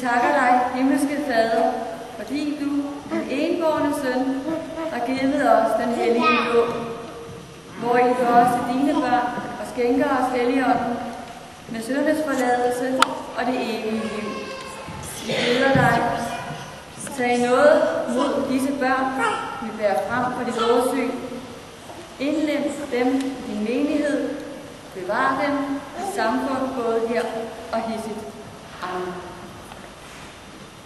takker dig, himmelske Fader, fordi du, den enbårne søn, har givet os den hellige dåb, hvor I gør os til dine børn og skænker os Helligånden med syndernes forladelse og det evige liv. Vi beder dig, tag noget mod disse børn, vi bærer frem for dit lovsyn. Indlem dem i din menighed, bevar dem i samfundet både her og hissigt. Amen.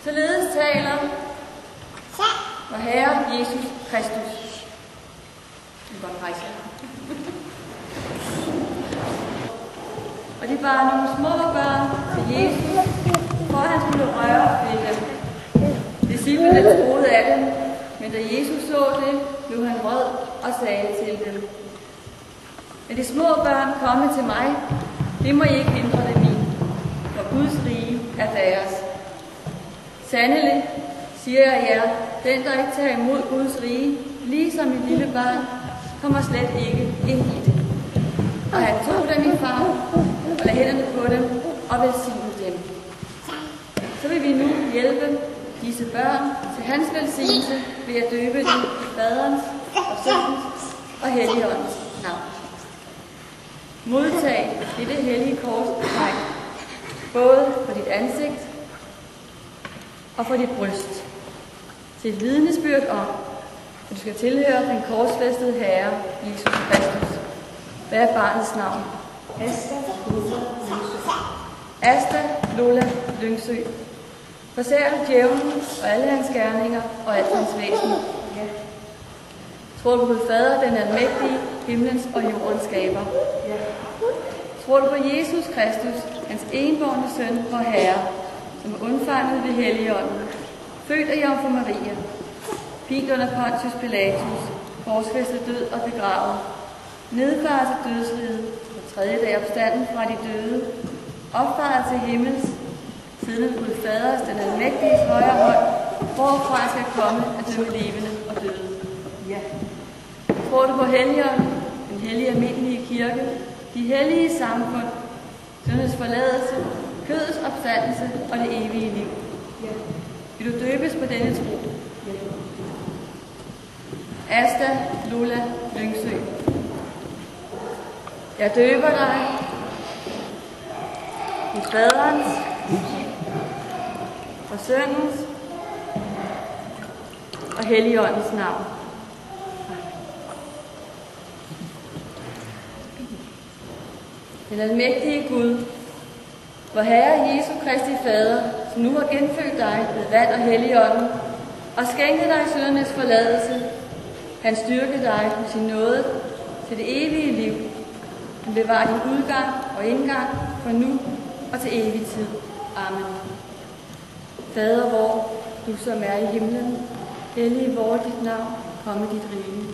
Således taler vor Herre Jesus Kristus. Vi kan godt rejse. Og de bar nogle små børn til Jesus, for at han skulle røre ved dem. Disciplene troede af dem, men da Jesus så det, blev han rød og sagde til dem: "Er de små børn komme til mig, det må I ikke hindre dem i, for Guds rige er deres. Sandelig, siger jeg jer, den der ikke tager imod Guds rige, ligesom et lille barn, kommer slet ikke ind i det." Og han tog dem i favn og lagde hænderne på dem og velsignede dem. Så vil vi nu hjælpe disse børn til hans velsignelse ved at døbe dem i Faderens og Søndens og Helligåndens navn. Modtag dette hellige korstegn, både for dit ansigt og for dit bryst, til et vidnesbyrd om, at du skal tilhøre den korsfæstede Herre, Jesus Kristus. Hvad er barnets navn? Asta Lola Lyngsø. Forsager du djævlen og alle hans gerninger og alt hans væsen? Ja. Tror du på Gud Fader, den almægtige, himlens og jordens skaber? Ja. Tror du på Jesus Kristus, hans enbårne søn og Herre, som er undfanget ved Helligånden, født af Jomfru Maria, pint under Pontius Pilatus, korsfæstet, død og begravet, nedfaret til dødsriget, på tredje dag opstanden fra de døde, opfaret til himmels, siden Gud Faders, den almægtiges højre hånd, hvorfra han skal komme at dømme levende og døde. Ja. Tror du på Helligånden, den hellige almindelige kirke, de hellige samfund, syndernes forladelse, kødets opstandelse og det evige liv? Ja. Vil du døbes på denne tro? Ja. Asta Lola Lyngsø. Jeg døber dig i Faderens og Søndens og Helligåndens navn. Den almægtige Gud, vor Herre Jesu Kristi Fader, som nu har genfødt dig ved vand og Helligånden, og skænket dig syndernes forladelse, han styrke dig med sin nåde til det evige liv. Han bevarer din udgang og indgang for nu og til evig tid. Amen. Fader vor, du som er i himlen, hellige vor dit navn, komme dit rige.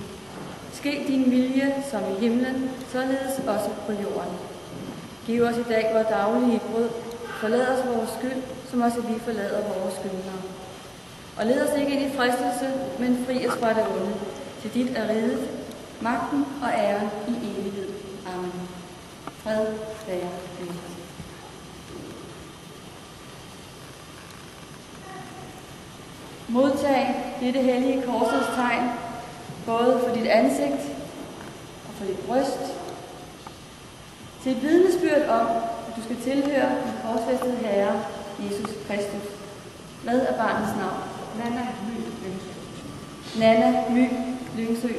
Ske din vilje som i himlen, således også på jorden. Giv os i dag vores daglige brød. Forlad os vores skyld, som også vi forlader vores skyldnere. Og led os ikke ind i fristelse, men fri os fra det onde. Til dit er riget, magten og æren i evighed. Amen. Fred være med os. Modtag dette hellige korsets tegn, både for dit ansigt og for dit bryst, til et vidnesbyrd om, at du skal tilhøre den korsfæstede Herre, Jesus Kristus. Hvad er barnets navn? Nana My Lyngsø. Nana My Lyngsø.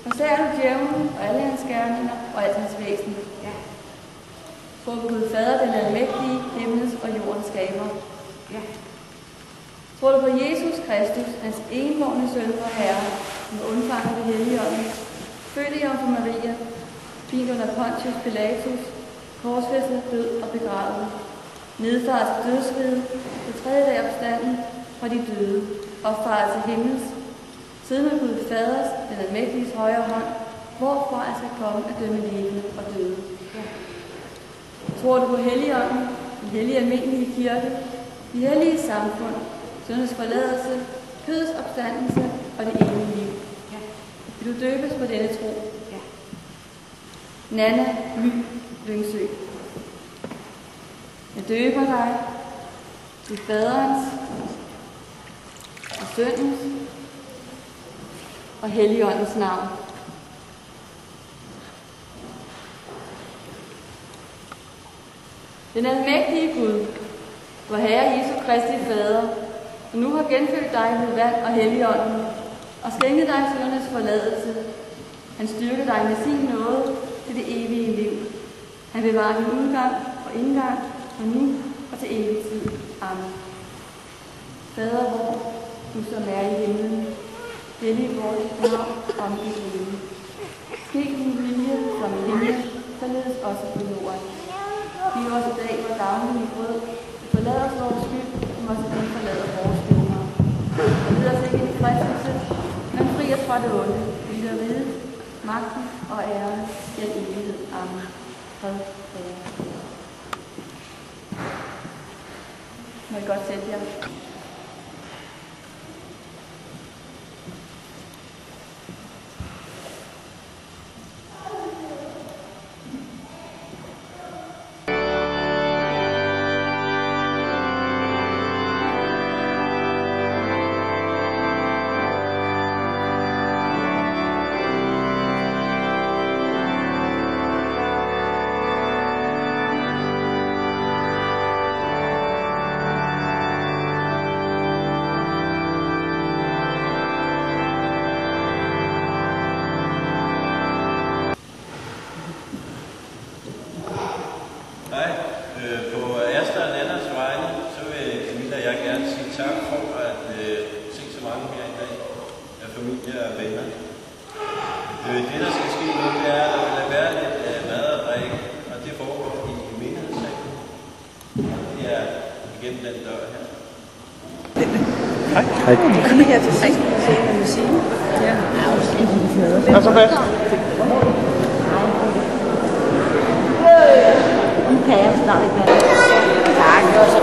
Forsager du djævlen og alle hans gerninger og alt hans væsen? Ja. Tror på Gud Fader, den almægtige, himlens og jordens skaber? Ja. Tror du på Jesus Kristus, hans enbårne søn og Herre, som er undfanget ved Helligånden, født af Jomfru Maria, pint under Pontius Pilatus, korsfæstet, død og begravet, nedfaret til dødsriget, på tredje dag opstanden fra de døde, opfaret til himmels, siden af Gud Faders, den almægtiges højre hånd, hvorfra han skal komme at dømme levende og døde. Ja. Tror du på Helligånden, den hellige almindelige kirke, de hellige samfund, syndernes forladelse, kødets opstandelse og det evige liv? Ja. Vil du døbes på denne tro? Ja. Nana My Lyngsø. Jeg døber dig I Faderens og Søndens og Helligåndens navn. Den almægtige Gud, vor Herre Jesu Kristi Fader, som nu har genfødt dig med vand og Helligånden, og skænket dig syndernes forladelse. Han styrker dig med sin nåde til det evige liv. Han bevarer din udgang og indgang, og nu og til evig tid. Amen. Fader vor, du som er i himlen, hellig vores navn, kom i himlen. Ske din vilje som i himlen, således også på jorden. Giv os i dag vores daglige brød. Forlad os vores skyld, som også vi forlader vores skyldnere. Og led os ikke i fristelse, men fri os fra det onde. Vi der ved magten og æren i al evighed. Amen. Fred for jer. Må I godt sætte jer. På Asta og Nannas vegne, så vil jeg gerne sige tak for at se så mange her i dag af familie og venner. Det, der skal ske nu, det er, at der vil være lidt mad og drikke, og det foregår i menighedssalen. Det er igennem den dør her. Hej. Kom her til sig og se noget musik. Ja. Og så hvad? Kan jeg snart ikke være. Tak, det var så